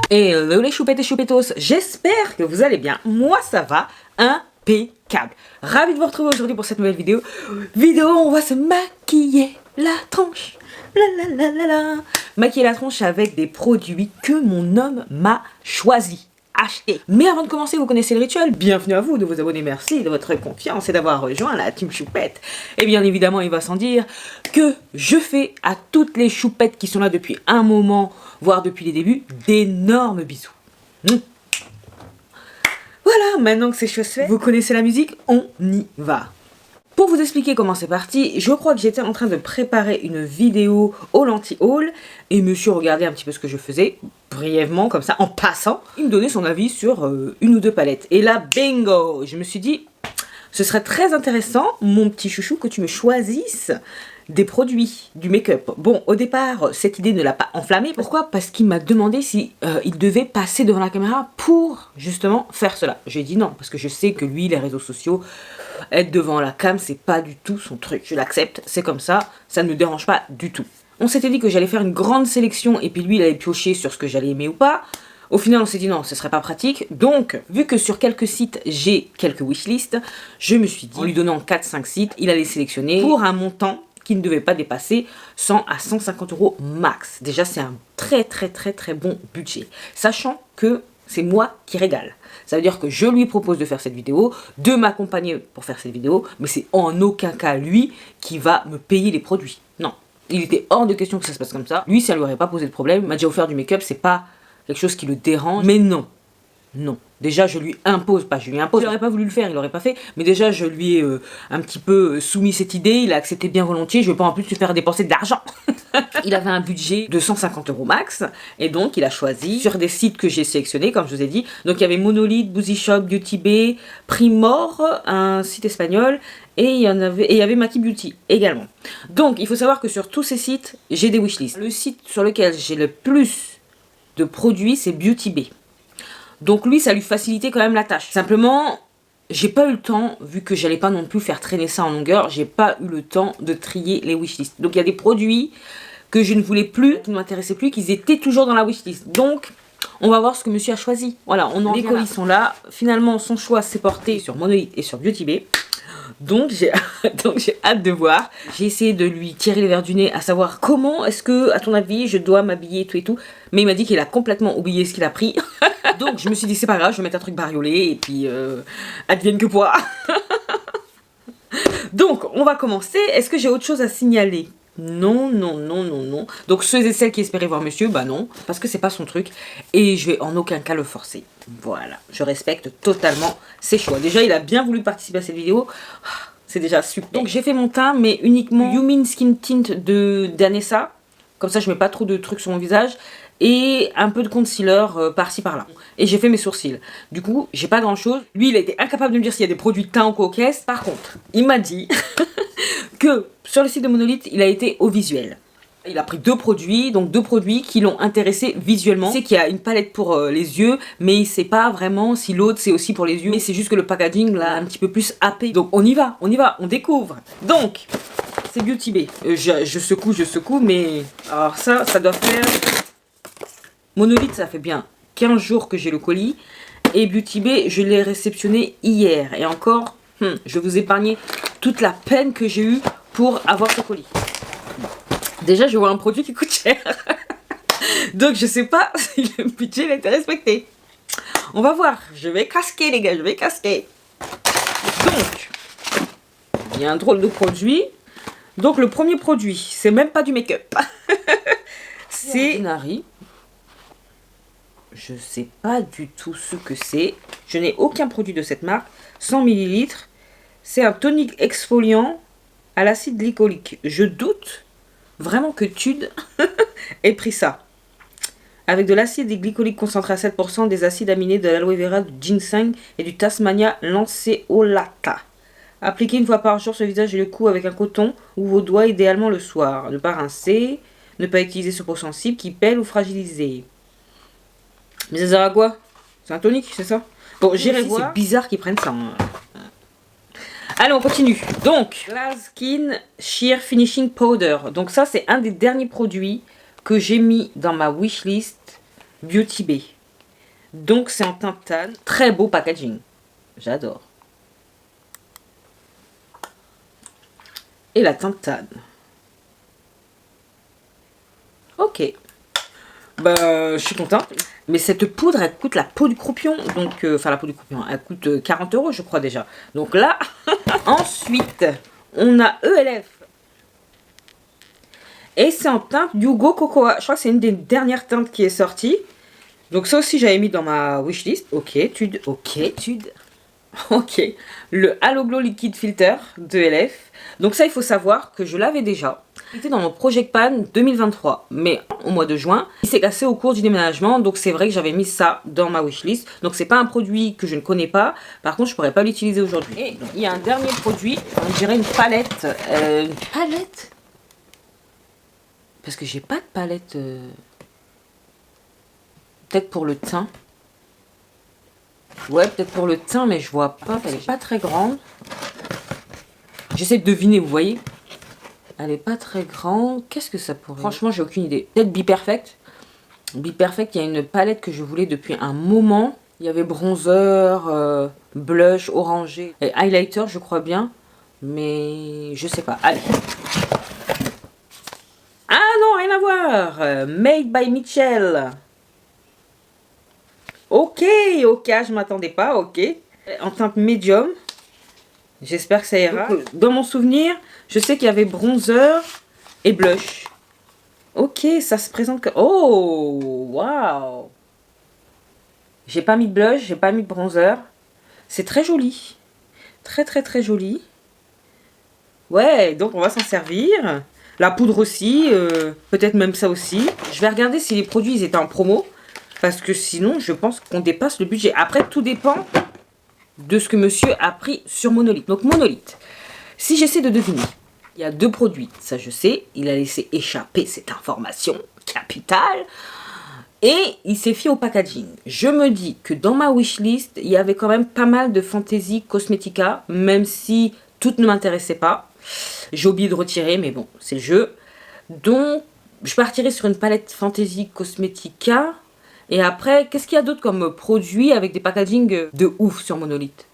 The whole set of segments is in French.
Hello les choupettes et choupettos, j'espère que vous allez bien. Moi ça va impeccable. Ravi de vous retrouver aujourd'hui pour cette nouvelle vidéo. On va se maquiller la tronche. Maquiller la tronche avec des produits que mon homme m'a choisi. Acheter. Mais avant de commencer, vous connaissez le rituel. Bienvenue à vous de vous abonner, merci de votre confiance et d'avoir rejoint la team choupette. Et bien évidemment, il va sans dire que je fais à toutes les choupettes qui sont là depuis un moment, voire depuis les débuts, d'énormes bisous. Voilà, maintenant que c'est chose faite, vous connaissez la musique, on y va. Pour vous expliquer comment c'est parti, je crois que j'étais en train de préparer une vidéo au Lenti-Haul et monsieur regardait un petit peu ce que je faisais, brièvement, comme ça, en passant. Il me donnait son avis sur une ou deux palettes. Et là, bingo! Je me suis dit, ce serait très intéressant, mon petit chouchou, que tu me choisisses des produits, du make-up. Bon, au départ, cette idée ne l'a pas enflammé. Pourquoi? Parce qu'il m'a demandé si il devait passer devant la caméra pour, justement, faire cela. J'ai dit non, parce que je sais que lui, les réseaux sociaux, être devant la cam, c'est pas du tout son truc. Je l'accepte, c'est comme ça ne me dérange pas du tout. On s'était dit que j'allais faire une grande sélection, et puis lui, il allait piocher sur ce que j'allais aimer ou pas. Au final, on s'est dit non, ce serait pas pratique. Donc, vu que sur quelques sites, j'ai quelques wishlists, je me suis dit, en lui donnant 4-5 sites, il allait sélectionner pour un montant qui ne devait pas dépasser 100 à 150 € max. Déjà, c'est un très bon budget. Sachant que c'est moi qui régale. Ça veut dire que je lui propose de faire cette vidéo, de m'accompagner pour faire cette vidéo, mais c'est en aucun cas lui qui va me payer les produits. Non, il était hors de question que ça se passe comme ça. Lui, ça lui aurait pas posé de problème. Il m'a déjà offert du make-up, c'est pas quelque chose qui le dérange. Mais non, non. Déjà, je lui impose, pas je lui impose. Il n'aurait pas voulu le faire, il l'aurait pas fait. Mais déjà, je lui ai un petit peu soumis cette idée. Il a accepté bien volontiers. Je ne veux pas en plus lui faire dépenser de l'argent. Il avait un budget de 150 € max. Et donc, il a choisi sur des sites que j'ai sélectionnés, comme je vous ai dit. Donc, il y avait Monolith, Boozy Shop, Beauty Bay, Primor, un site espagnol. Et il y avait Maki Beauty également. Donc, il faut savoir que sur tous ces sites, j'ai des wishlists. Le site sur lequel j'ai le plus de produits, c'est Beauty Bay. Donc lui, ça lui facilitait quand même la tâche. Simplement, j'ai pas eu le temps, vu que j'allais pas non plus faire traîner ça en longueur, j'ai pas eu le temps de trier les wishlists. Donc il y a des produits que je ne voulais plus, qui ne m'intéressaient plus, qu'ils étaient toujours dans la wishlist. Donc, on va voir ce que monsieur a choisi. Voilà, les colis sont là. Finalement, son choix s'est porté sur Monolith et sur Beauty Bay. Donc j'ai hâte de voir. J'ai essayé de lui tirer les verres du nez, à savoir comment est-ce que, à ton avis, je dois m'habiller tout et tout. Mais il m'a dit qu'il a complètement oublié ce qu'il a pris. Donc je me suis dit c'est pas grave, je vais mettre un truc bariolé et puis advienne que pourra. Donc on va commencer. Est-ce que j'ai autre chose à signaler? Non. Donc ceux et celles qui espéraient voir monsieur, bah non, parce que c'est pas son truc. Et je vais en aucun cas le forcer. Voilà, je respecte totalement ses choix. Déjà, il a bien voulu participer à cette vidéo. C'est déjà super. Donc j'ai fait mon teint, mais uniquement Yumin Skin Tint de Danessa. Comme ça, je mets pas trop de trucs sur mon visage. Et un peu de concealer par-ci par-là. Et j'ai fait mes sourcils. Du coup, j'ai pas grand-chose. Lui, il a été incapable de me dire s'il y a des produits de teint ou quoi aux caisses. Par contre, il m'a dit que sur le site de Monolith, il a été au visuel. Il a pris deux produits, donc deux produits qui l'ont intéressé visuellement. C'est qu'il y a une palette pour les yeux, mais il sait pas vraiment si l'autre c'est aussi pour les yeux. Mais c'est juste que le packaging l'a un petit peu plus happé. Donc on y va, on découvre. Donc, c'est Beauty Bay. Je secoue, mais alors ça doit faire... Monolith, ça fait bien 15 jours que j'ai le colis. Et Beauty Bay, je l'ai réceptionné hier. Et encore, je vais vous épargner toute la peine que j'ai eue pour avoir ce colis. Déjà, je vois un produit qui coûte cher. Donc, je sais pas si le budget a été respecté. On va voir. Je vais casquer, les gars. Je vais casquer. Donc, il y a un drôle de produit. Donc, le premier produit, c'est même pas du make-up. C'est Nari. Je sais pas du tout ce que c'est. Je n'ai aucun produit de cette marque. 100 ml. C'est un tonique exfoliant à l'acide glycolique. Je doute vraiment que Tude ait pris ça. Avec de l'acide glycolique concentré à 7%, des acides aminés, de l'aloe vera, du ginseng et du Tasmania lanceolata. Appliquez une fois par jour sur le visage et le cou avec un coton ou vos doigts, idéalement le soir. Ne pas rincer. Ne pas utiliser sur peau sensible qui pèle ou fragilisée. Mais ça sert à quoi? C'est un tonique, c'est ça? Bon, j'irai voir. C'est bizarre qu'ils prennent ça. Allez, on continue. Donc, Glass Skin Sheer Finishing Powder. Donc ça, c'est un des derniers produits que j'ai mis dans ma wishlist Beauty Bay. Donc c'est en teinte tan. Très beau packaging. J'adore. Et la teinte tan. Ok. Bah, je suis contente. Mais cette poudre, elle coûte la peau du croupion. Donc, enfin, la peau du croupion, elle coûte 40 €, je crois déjà. Donc là, ensuite, on a ELF. Et c'est en teinte Yugo Cocoa. Je crois que c'est une des dernières teintes qui est sortie. Donc ça aussi, j'avais mis dans ma wishlist. Ok, tude. Ok, tude. Ok. Le Halo Glow Liquid Filter de ELF. Donc ça, il faut savoir que je l'avais déjà. C'était dans mon Project Pan 2023, mais au mois de juin, il s'est cassé au cours du déménagement, donc c'est vrai que j'avais mis ça dans ma wishlist. Donc c'est pas un produit que je ne connais pas, par contre je pourrais pas l'utiliser aujourd'hui. Et il y a un dernier produit, on dirait une palette. Une palette? Parce que j'ai pas de palette. Peut-être pour le teint. Ouais, peut-être pour le teint, mais je vois pas. Elle est pas très grande. J'essaie de deviner, vous voyez. Elle est pas très grande. Qu'est-ce que ça pourrait... Franchement, j'ai aucune idée. Peut-être Be Perfect. Be Perfect, il y a une palette que je voulais depuis un moment. Il y avait bronzer, blush, orangé et highlighter, je crois bien. Mais je sais pas. Allez. Ah non, rien à voir. Made by Mitchell. Ok, ok, je m'attendais pas, ok. En teinte médium. J'espère que ça ira. Donc, dans mon souvenir, je sais qu'il y avait bronzer et blush. Ok, ça se présente que... Oh, waouh. J'ai pas mis de blush, j'ai pas mis de bronzer. C'est très joli. Très, très, très joli. Ouais, donc on va s'en servir. La poudre aussi, peut-être même ça aussi. Je vais regarder si les produits ils étaient en promo. Parce que sinon, je pense qu'on dépasse le budget. Après, tout dépend de ce que monsieur a pris sur Monolith. Donc Monolith, si j'essaie de deviner, il y a deux produits, ça je sais, il a laissé échapper cette information capitale et il s'est fié au packaging. Je me dis que dans ma wishlist, il y avait quand même pas mal de Fantasy Cosmetica, même si toutes ne m'intéressaient pas. J'ai oublié de retirer, mais bon, c'est le jeu. Donc, je partirai sur une palette Fantasy Cosmetica. Et après, qu'est-ce qu'il y a d'autre comme produit avec des packaging de ouf sur Monolith?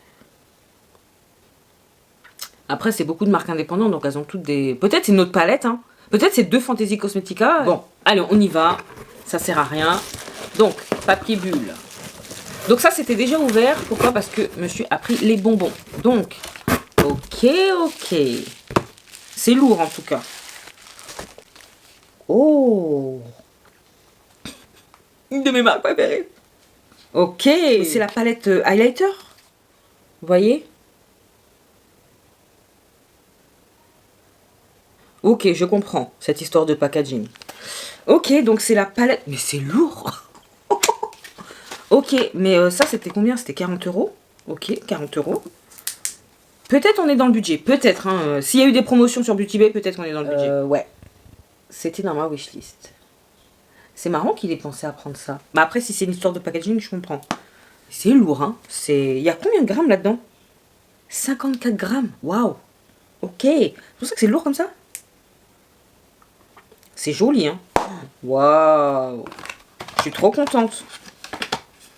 Après, c'est beaucoup de marques indépendantes, donc elles ont toutes des... Peut-être c'est une autre palette, hein. Peut-être c'est deux Fantasy Cosmetica. Bon, allez, on y va. Ça sert à rien. Donc, papier bulle. Donc ça, c'était déjà ouvert. Pourquoi? Parce que monsieur a pris les bonbons. Donc, ok, ok. C'est lourd, en tout cas. Oh! Une de mes marques préférées. Ok, c'est la palette highlighter. Vous voyez? Ok, je comprends cette histoire de packaging. Ok, donc c'est la palette... Mais c'est lourd. Ok, mais ça c'était combien? C'était 40 €. Ok, 40 €. Peut-être on est dans le budget. Peut-être. Hein. S'il y a eu des promotions sur Beauty Bay, peut-être on est dans le budget. Ouais. C'était dans ma wishlist. C'est marrant qu'il ait pensé à prendre ça. Bah après, si c'est une histoire de packaging, je comprends. C'est lourd, hein. Il y a combien de grammes là-dedans? 54 grammes. Waouh. Ok. C'est pour ça que c'est lourd comme ça. C'est joli, hein. Waouh. Je suis trop contente.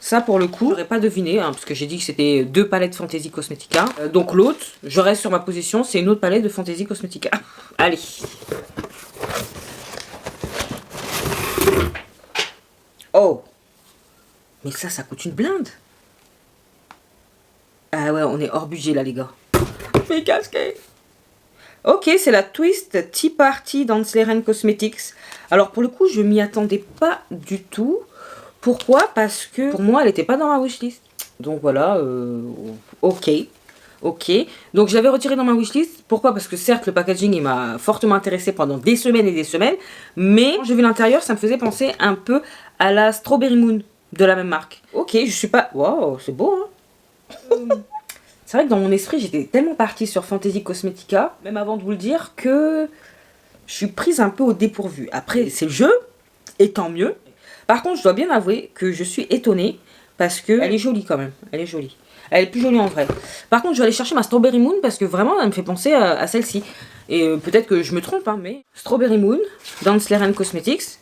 Ça, pour le coup, j'aurais pas deviné, hein, parce que j'ai dit que c'était deux palettes Fantasy Cosmetica. Donc l'autre, je reste sur ma position, c'est une autre palette de Fantasy Cosmetica. Allez. Oh! Mais ça coûte une blinde! Ah ouais, on est hors budget là, les gars. Mais casqué! Ok, c'est la Twist Tea Party dans Sleren Cosmetics. Alors, pour le coup, je m'y attendais pas du tout. Pourquoi? Parce que pour moi, elle n'était pas dans ma wishlist. Donc voilà, ok. Ok, donc je l'avais retiré dans ma wishlist. Pourquoi? Parce que certes, le packaging, il m'a fortement intéressé pendant des semaines et des semaines. Mais quand j'ai vu l'intérieur, ça me faisait penser un peu à la Strawberry Moon de la même marque. Ok, je suis pas... Waouh, c'est beau, hein. C'est vrai que dans mon esprit, j'étais tellement partie sur Fantasy Cosmetica, même avant de vous le dire, que je suis prise un peu au dépourvu. Après, c'est le jeu, et tant mieux. Par contre, je dois bien avouer que je suis étonnée, parce que elle est jolie quand même, elle est jolie. Elle est plus jolie en vrai. Par contre, je vais aller chercher ma Strawberry Moon parce que vraiment, elle me fait penser à celle-ci. Et peut-être que je me trompe, hein, mais... Strawberry Moon, dans Sleren Cosmetics.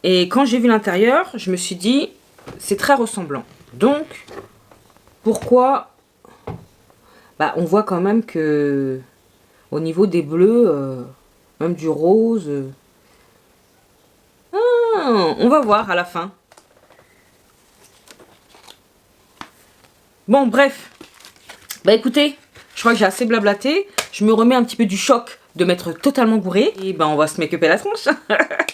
Et quand j'ai vu l'intérieur, je me suis dit... c'est très ressemblant. Donc, pourquoi? Bah, on voit quand même que au niveau des bleus, même du rose. On va voir à la fin. Bon, bref. Bah écoutez, je crois que j'ai assez blablaté. Je me remets un petit peu du choc de m'être totalement bourrée. Et bah on va se make-upper la tronche.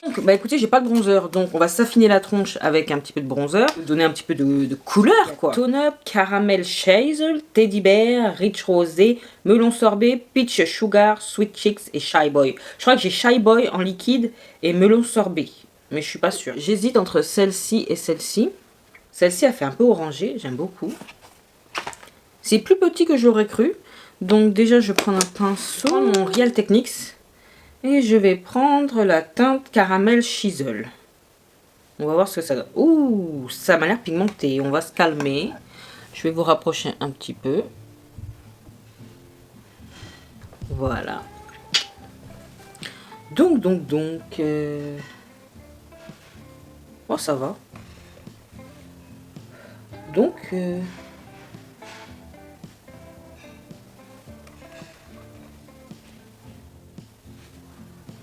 Donc, bah écoutez, j'ai pas de bronzer. Donc on va s'affiner la tronche avec un petit peu de bronzer. Donner un petit peu de couleur quoi. Tone Up, Caramel Hazel, Teddy Bear, Rich Rosé, Melon Sorbet, Peach Sugar, Sweet Cheeks et Shy Boy. Je crois que j'ai Shy Boy en liquide et Melon Sorbet. Mais je suis pas sûre. J'hésite entre celle-ci et celle-ci. Celle-ci a fait un peu orangé, j'aime beaucoup. C'est plus petit que j'aurais cru. Donc déjà, je vais prendre un pinceau, mon Real Techniques. Et je vais prendre la teinte Caramel Chisel. On va voir ce que ça donne. Ouh, ça m'a l'air pigmenté. On va se calmer. Je vais vous rapprocher un petit peu. Voilà. Donc. Oh, ça va. Donc...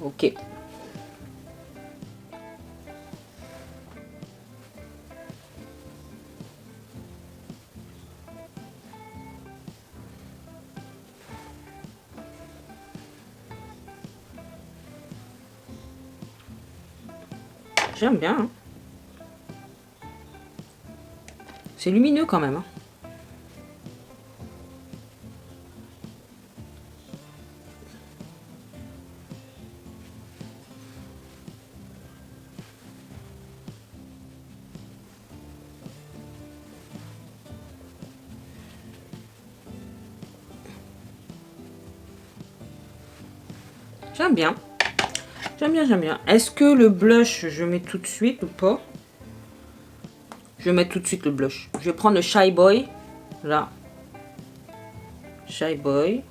Ok. J'aime bien. Hein. C'est lumineux quand même. Hein. J'aime bien. J'aime bien. Est-ce que le blush, je mets tout de suite ou pas? Je vais mettre tout de suite le blush. Je vais prendre le Shy Boy. Là. Shy Boy.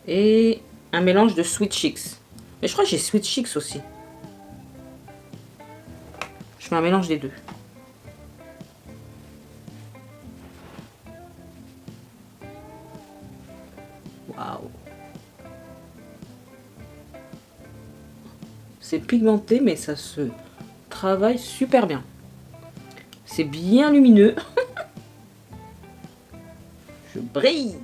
Et un mélange de Sweet Cheeks. Mais je crois que j'ai Sweet Cheeks aussi. Je fais un mélange des deux. Waouh. C'est pigmenté, mais ça se travaille super bien. C'est bien lumineux. Je brille.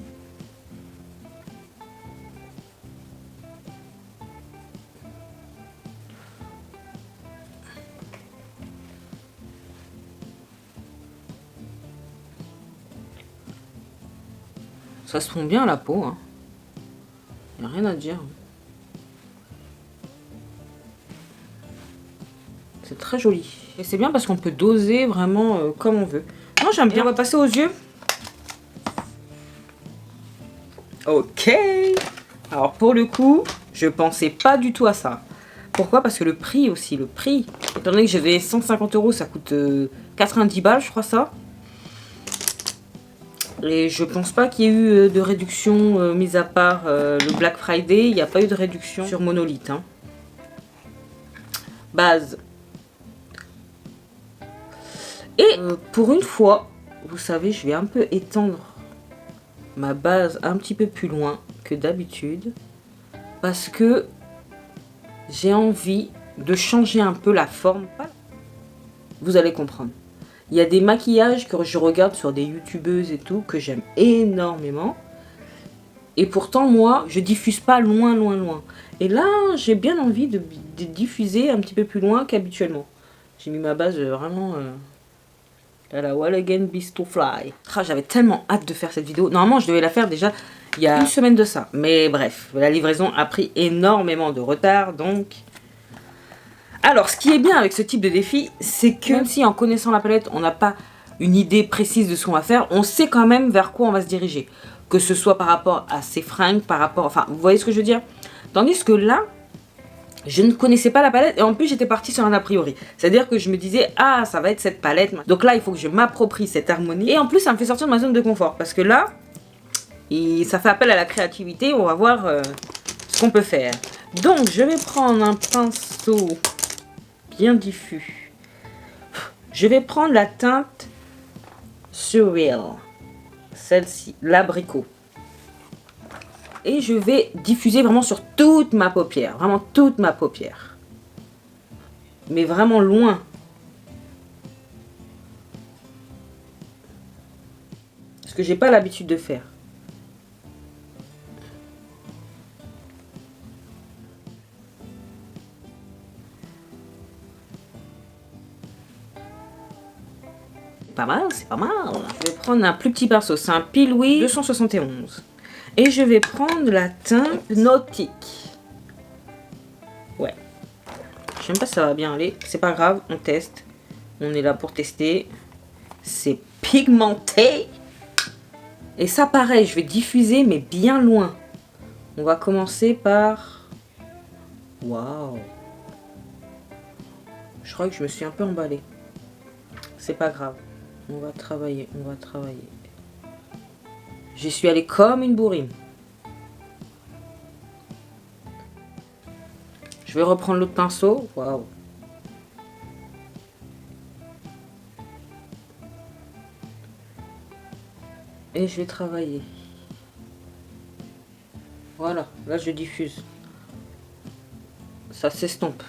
Ça se fond bien la peau. Hein. Y a rien à dire. C'est très joli. Et c'est bien parce qu'on peut doser vraiment comme on veut. Non, j'aime bien. On va passer aux yeux. Ok. Alors pour le coup, je pensais pas du tout à ça. Pourquoi? Parce que le prix aussi, le prix. Étant donné que j'avais 150 €, ça coûte 90 balles, je crois ça. Et je pense pas qu'il y ait eu de réduction, mis à part le Black Friday. Il n'y a pas eu de réduction sur Monolith. Hein. Base. Et pour une fois, vous savez, je vais un peu étendre ma base un petit peu plus loin que d'habitude. Parce que j'ai envie de changer un peu la forme. Vous allez comprendre. Il y a des maquillages que je regarde sur des youtubeuses et tout, que j'aime énormément. Et pourtant, moi, je diffuse pas loin. Et là, j'ai bien envie de diffuser un petit peu plus loin qu'habituellement. J'ai mis ma base vraiment... à la Wall Again Beast to Fly. Ah, j'avais tellement hâte de faire cette vidéo. Normalement, je devais la faire déjà il y a une semaine de ça. Mais bref, la livraison a pris énormément de retard, donc... Alors, ce qui est bien avec ce type de défi, c'est que même si en connaissant la palette, on n'a pas une idée précise de ce qu'on va faire, on sait quand même vers quoi on va se diriger. Que ce soit par rapport à ses fringues, par rapport... Enfin, vous voyez ce que je veux dire? Tandis que là, je ne connaissais pas la palette et en plus j'étais partie sur un a priori. C'est-à-dire que je me disais, ah, ça va être cette palette. Donc là, il faut que je m'approprie cette harmonie. Et en plus, ça me fait sortir de ma zone de confort. Parce que là, ça fait appel à la créativité. On va voir ce qu'on peut faire. Donc, je vais prendre un pinceau bien diffus. Je vais prendre la teinte Surreal, celle-ci, l'abricot. Et je vais diffuser vraiment sur toute ma paupière, vraiment toute ma paupière. Mais vraiment loin. Ce que j'ai pas l'habitude de faire. Pas mal, c'est pas mal. Je vais prendre un plus petit pinceau, c'est un Pilouis 271. Et je vais prendre la teinte Nautique. Ouais. Je sais même pas si ça va bien aller. C'est pas grave, on teste. On est là pour tester. C'est pigmenté. Et ça pareil, je vais diffuser mais bien loin. On va commencer par... Waouh. Je crois que je me suis un peu emballée. C'est pas grave. On va travailler, on va travailler. J'y suis allée comme une bourrine. Je vais reprendre l'autre pinceau. Waouh. Et je vais travailler. Voilà, là je diffuse. Ça s'estompe.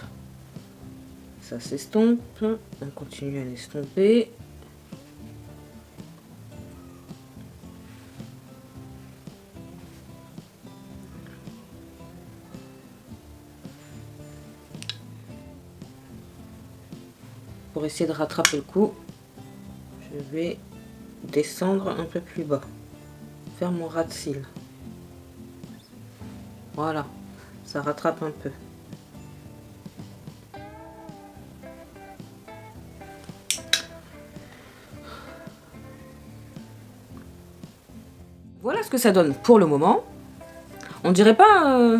Ça s'estompe. On continue à l'estomper. Pour essayer de rattraper le coup, je vais descendre un peu plus bas. Faire mon ras de cils. Voilà, ça rattrape un peu. Voilà ce que ça donne pour le moment. On dirait pas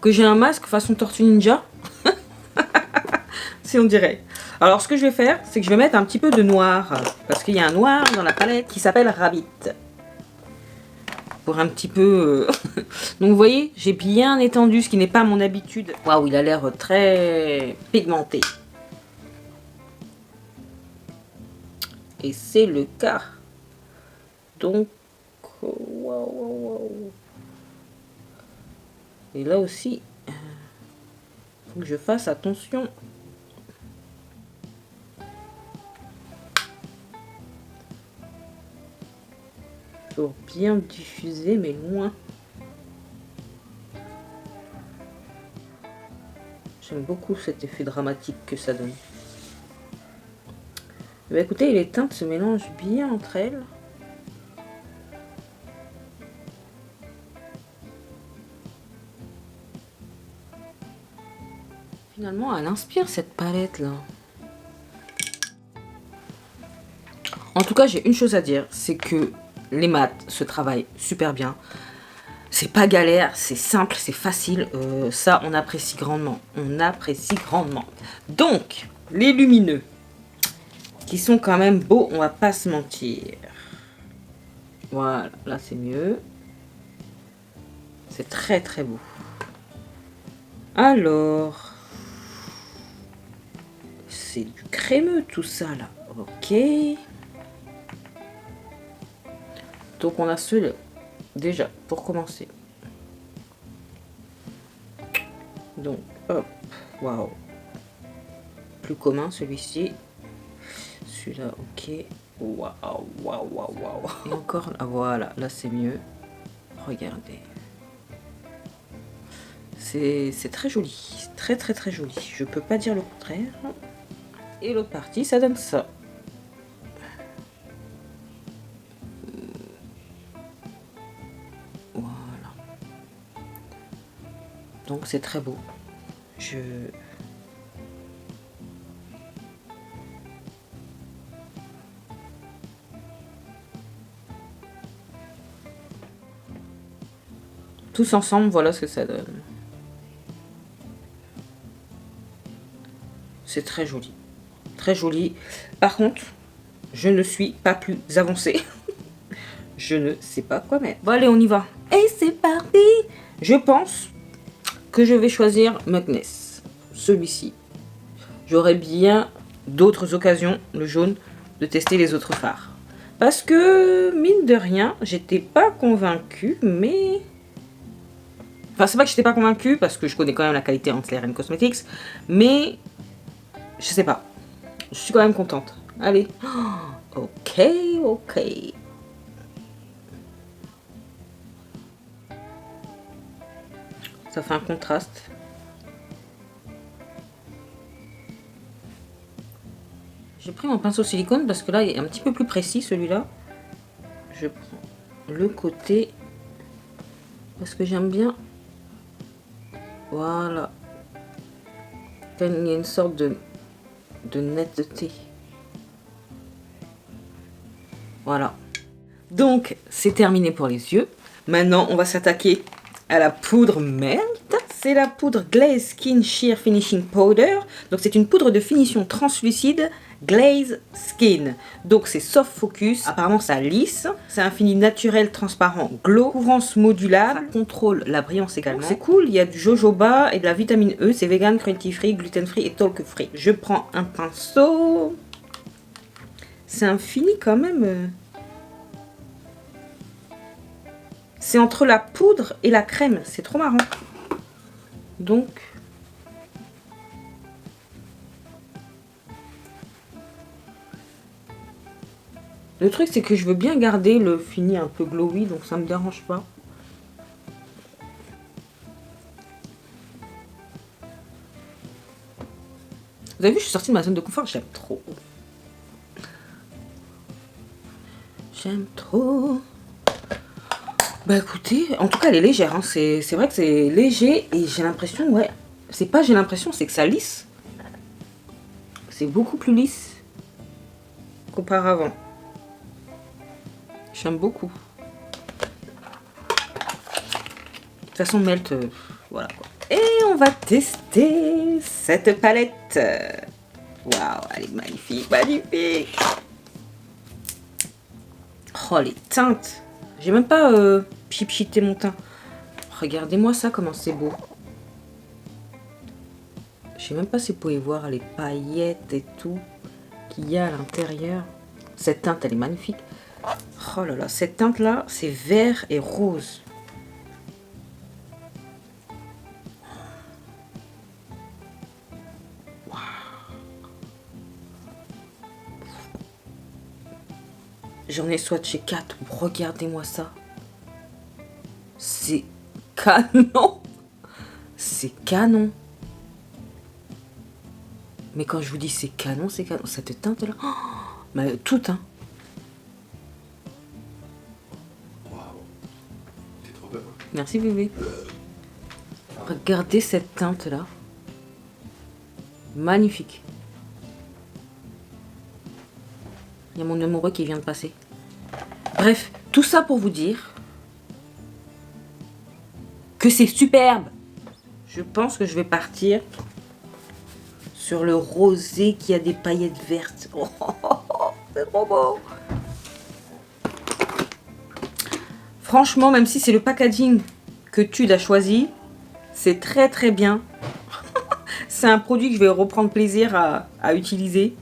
que j'ai un masque façon Tortue Ninja. Si on dirait. Alors ce que je vais faire, c'est que je vais mettre un petit peu de noir. Parce qu'il y a un noir dans la palette qui s'appelle Rabbit. Pour un petit peu... Donc vous voyez, j'ai bien étendu, ce qui n'est pas mon habitude. Waouh, il a l'air très pigmenté. Et c'est le cas. Donc... Waouh. Et là aussi, faut que je fasse attention. Pour bien diffuser, mais loin. J'aime beaucoup cet effet dramatique que ça donne. Bah écoutez, les teintes se mélangent bien entre elles. Finalement, elle inspire cette palette là. En tout cas, j'ai une chose à dire, c'est que les mats se travaillent super bien. C'est pas galère, c'est simple, c'est facile. Ça, on apprécie grandement. On apprécie grandement. Donc, les lumineux, qui sont quand même beaux, on va pas se mentir. Voilà, là c'est mieux. C'est très très beau. Alors, c'est du crémeux tout ça là. Ok. Donc on a ceux-là. Déjà, pour commencer. Donc, hop, waouh. Plus commun celui-ci. Celui-là, ok. Waouh. Et encore, ah, voilà, là c'est mieux. Regardez. C'est très joli. Très joli. Je peux pas dire le contraire. Et l'autre partie, ça donne ça. Donc c'est très beau. Tous ensemble, voilà ce que ça donne. C'est très joli. Très joli. Par contre, je ne suis pas plus avancée. Je ne sais pas quoi mettre. Bon allez, on y va. Et c'est parti. Je pense que je vais choisir Muggness. Celui-ci. J'aurais bien d'autres occasions, le jaune, de tester les autres fards. Parce que, mine de rien, j'étais pas convaincue, mais... Enfin, c'est pas que j'étais pas convaincue, parce que je connais quand même la qualité entre Lair Cosmetics, mais... Je sais pas. Je suis quand même contente. Allez. Oh, ok, ok. Ça fait un contraste. J'ai pris mon pinceau silicone parce que là, il est un petit peu plus précis celui-là. Je prends le côté parce que j'aime bien. Voilà. Il y a une sorte de netteté. Voilà. Donc, c'est terminé pour les yeux. Maintenant, on va s'attaquer à la poudre melt. C'est la poudre Glaze Skin Sheer Finishing Powder. Donc, c'est une poudre de finition translucide Glaze Skin. Donc, c'est soft focus. Apparemment, ça lisse. C'est un fini naturel, transparent, glow. Couvrance modulable. Ça contrôle la brillance également. C'est cool. Il y a du jojoba et de la vitamine E. C'est vegan, cruelty free, gluten free et talc free. Je prends un pinceau. C'est un fini quand même... C'est entre la poudre et la crème. C'est trop marrant. Donc... Le truc, c'est que je veux bien garder le fini un peu glowy, donc ça me dérange pas. Vous avez vu, je suis sortie de ma zone de confort, j'aime trop. J'aime trop. Bah écoutez, en tout cas elle est légère, hein. C'est vrai que c'est léger et j'ai l'impression, ouais, c'est pas j'ai l'impression, c'est que ça lisse. C'est beaucoup plus lisse qu'auparavant. J'aime beaucoup. De toute façon, melt, voilà quoi. Et on va tester cette palette. Waouh, elle est magnifique, magnifique. Oh, les teintes. J'ai même pas chipchité mon teint. Regardez-moi ça, comment c'est beau. Je sais même pas si vous pouvez voir les paillettes et tout qu'il y a à l'intérieur. Cette teinte, elle est magnifique. Oh là là, cette teinte-là, c'est vert et rose. Wow. J'en ai swatché 4. Regardez-moi ça. C'est canon. C'est canon. Mais quand je vous dis c'est canon, c'est canon. Cette teinte-là, oh, mais tout, hein. Merci bébé. Regardez cette teinte là. Magnifique. Il y a mon amoureux qui vient de passer. Bref, tout ça pour vous dire que c'est superbe. Je pense que je vais partir sur le rosé qui a des paillettes vertes. Oh, oh, oh, c'est trop beau. Franchement, même si c'est le packaging que Tude a choisi, c'est très très bien. C'est un produit que je vais reprendre plaisir à utiliser.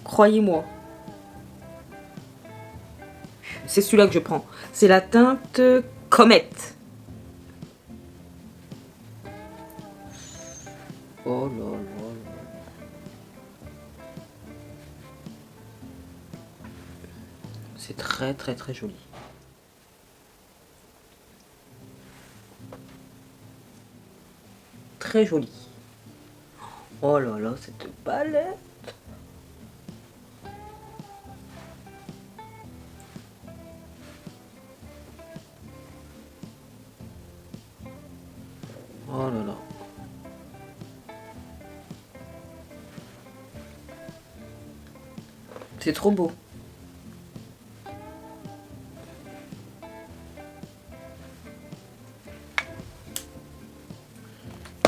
Croyez-moi. C'est celui-là que je prends. C'est la teinte Comet. Oh là là là. C'est très très très joli. Très joli. Oh là là, cette palette. Oh là là. C'est trop beau.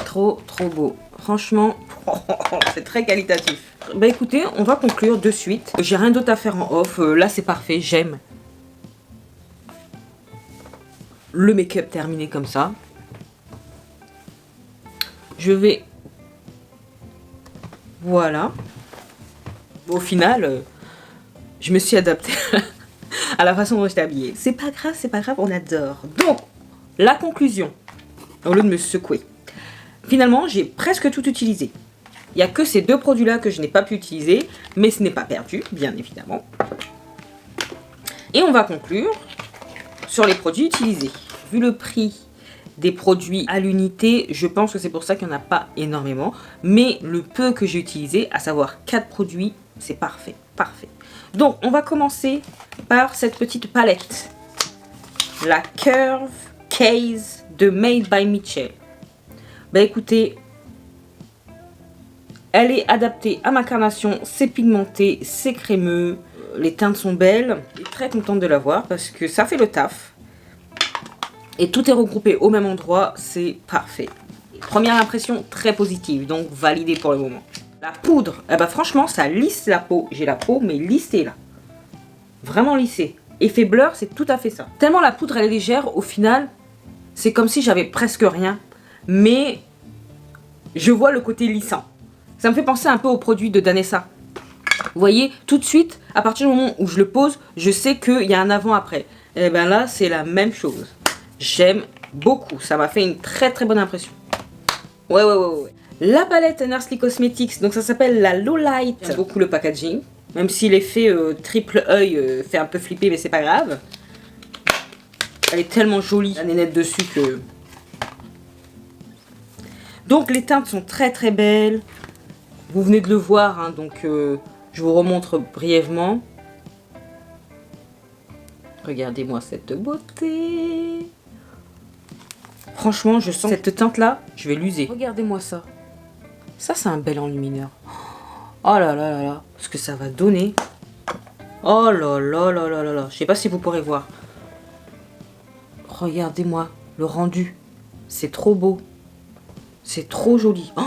Trop beau. Franchement, c'est très qualitatif. Bah écoutez, on va conclure de suite. J'ai rien d'autre à faire en off. Là, c'est parfait. J'aime. Le make-up terminé comme ça. Je vais Voilà. Au final, je me suis adaptée à la façon dont j'étais habillée. C'est pas grave, on adore. Donc, la conclusion, au lieu de me secouer. Finalement, j'ai presque tout utilisé. Il n'y a que ces deux produits-là que je n'ai pas pu utiliser, mais ce n'est pas perdu, bien évidemment. Et on va conclure sur les produits utilisés. Vu le prix des produits à l'unité, je pense que c'est pour ça qu'il n'y en a pas énormément. Mais le peu que j'ai utilisé, à savoir 4 produits, c'est parfait, parfait. Donc, on va commencer par cette petite palette. La Curve Case de Made by Mitchell. Bah écoutez, elle est adaptée à ma carnation, c'est pigmenté, c'est crémeux, les teintes sont belles. Je suis très contente de l'avoir parce que ça fait le taf. Et tout est regroupé au même endroit, c'est parfait. Première impression très positive, donc validée pour le moment. La poudre, eh ben franchement ça lisse la peau. J'ai la peau mais lissée là. Vraiment lissée. Effet blur, c'est tout à fait ça. Tellement la poudre elle est légère, au final, c'est comme si j'avais presque rien. Mais je vois le côté lissant. Ça me fait penser un peu au produit de Danessa. Vous voyez, tout de suite, à partir du moment où je le pose, je sais qu'il y a un avant-après. Et bien là, c'est la même chose. J'aime beaucoup. Ça m'a fait une très très bonne impression. Ouais. La palette Nursery Cosmetics, donc ça s'appelle la Low Light. J'aime beaucoup le packaging. Même si l'effet triple œil fait un peu flipper, mais c'est pas grave. Elle est tellement jolie, la nénette dessus que... Donc les teintes sont très très belles. Vous venez de le voir, hein, donc je vous remontre brièvement. Regardez-moi cette beauté. Franchement, je sens cette teinte-là, je vais l'user. Regardez-moi ça. Ça, c'est un bel enlumineur. Oh là là là là, ce que ça va donner. Oh là là là là là là. Je sais pas si vous pourrez voir. Regardez-moi le rendu. C'est trop beau. C'est trop joli. Oh,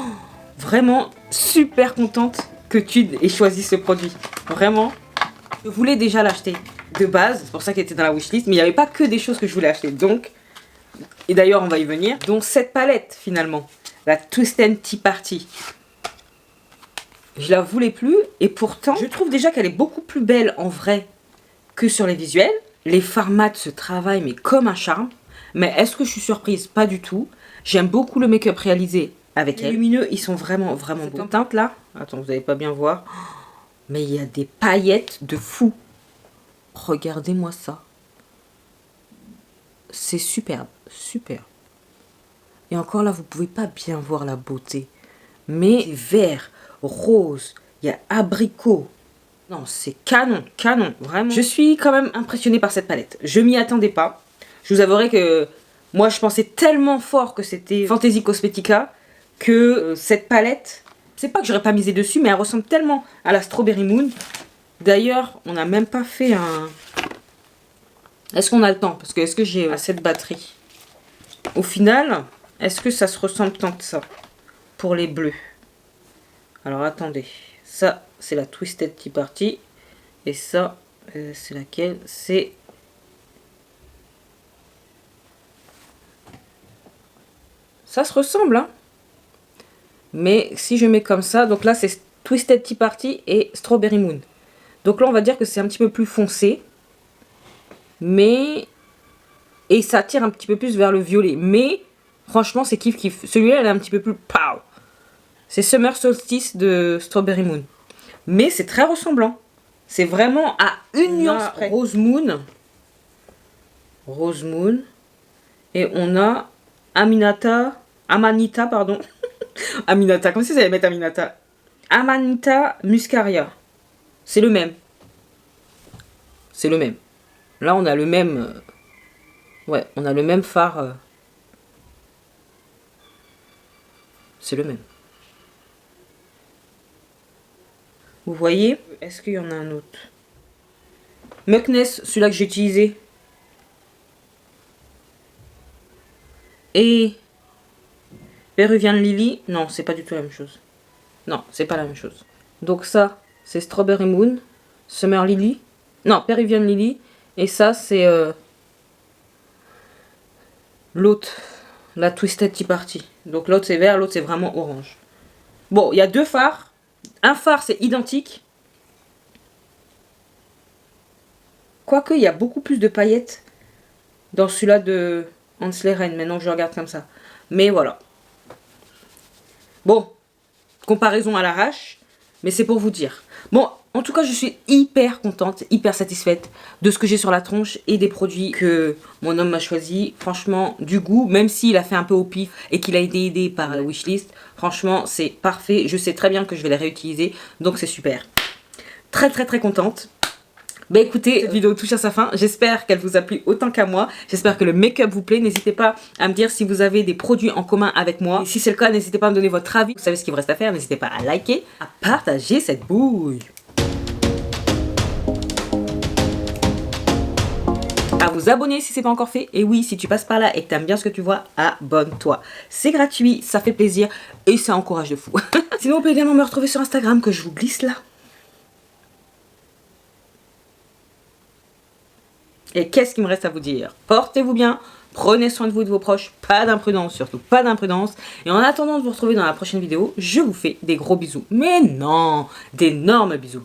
vraiment super contente que tu aies choisi ce produit. Vraiment. Je voulais déjà l'acheter de base. C'est pour ça qu'il était dans la wishlist. Mais il n'y avait pas que des choses que je voulais acheter. Donc, et d'ailleurs on va y venir. Donc cette palette finalement. La Twisted Tea Party. Je la voulais plus. Et pourtant, je trouve déjà qu'elle est beaucoup plus belle en vrai que sur les visuels. Les formats se travaillent mais comme un charme. Mais est-ce que je suis surprise? Pas du tout. J'aime beaucoup le make-up réalisé avec elle. Les lumineux, ils sont vraiment, vraiment beaux. Cette teinte là, attends, vous n'allez pas bien voir. Mais il y a des paillettes de fou. Regardez-moi ça. C'est superbe, superbe. Et encore là, vous pouvez pas bien voir la beauté. Mais vert, rose, il y a abricot. Non, c'est canon, canon, vraiment. Je suis quand même impressionnée par cette palette. Je m'y attendais pas. Je vous avouerai que moi, je pensais tellement fort que c'était Fantasy Cosmetica que cette palette, c'est pas que j'aurais pas misé dessus, mais elle ressemble tellement à la Strawberry Moon. D'ailleurs, on n'a même pas fait un... Est-ce qu'on a le temps? Parce que est-ce que j'ai assez de batterie? Au final, est-ce que ça se ressemble tant que ça pour les bleus? Alors attendez, ça c'est la Twisted Tea Party et ça c'est laquelle? C'est ça se ressemble, hein? Mais si je mets comme ça, donc là c'est Twisted Tea Party et Strawberry Moon. Donc là on va dire que c'est un petit peu plus foncé. Mais... Et ça tire un petit peu plus vers le violet. Mais franchement c'est kiff kiff. Celui-là il est un petit peu plus... Pow! C'est Summer Solstice de Strawberry Moon. Mais c'est très ressemblant. C'est vraiment à une nuance près. Rose Moon. Rose Moon. Et on a Amanita, pardon. Aminata, comment ça allait mettre Aminata? Amanita Muscaria. C'est le même. C'est le même. Là, on a le même... Ouais, on a le même fard. C'est le même. Vous voyez? Est-ce qu'il y en a un autre? Muckness, celui-là que j'ai utilisé. Et... Peruvian Lily, non, c'est pas du tout la même chose. Non, c'est pas la même chose. Donc ça, c'est Strawberry Moon, Summer Lily. Non, Peruvian Lily. Et ça, c'est l'autre, la Twisted Tea Party. Donc l'autre c'est vert, l'autre c'est vraiment orange. Bon, il y a deux fards. Un fard, c'est identique. Quoique, il y a beaucoup plus de paillettes dans celui-là de Hansel Rennes, maintenant que je regarde comme ça. Mais voilà. Bon, comparaison à l'arrache, mais c'est pour vous dire. Bon, en tout cas, je suis hyper contente, hyper satisfaite de ce que j'ai sur la tronche et des produits que mon homme m'a choisi. Franchement, du goût, même s'il a fait un peu au pif et qu'il a été aidé par la wishlist, franchement, c'est parfait. Je sais très bien que je vais les réutiliser, donc c'est super. Très contente. Bah écoutez, cette vidéo touche à sa fin, j'espère qu'elle vous a plu autant qu'à moi, j'espère que le make-up vous plaît, n'hésitez pas à me dire si vous avez des produits en commun avec moi, et si c'est le cas, n'hésitez pas à me donner votre avis, vous savez ce qu'il vous reste à faire, n'hésitez pas à liker, à partager cette bouille, à vous abonner si c'est pas encore fait, et oui, si tu passes par là et que t'aimes bien ce que tu vois, abonne-toi, c'est gratuit, ça fait plaisir, et ça encourage de fou. Sinon, vous pouvez également me retrouver sur Instagram que je vous glisse là. Et qu'est-ce qu'il me reste à vous dire? Portez-vous bien, prenez soin de vous et de vos proches, pas d'imprudence, surtout pas d'imprudence. Et en attendant de vous retrouver dans la prochaine vidéo, je vous fais des gros bisous. Mais non, d'énormes bisous.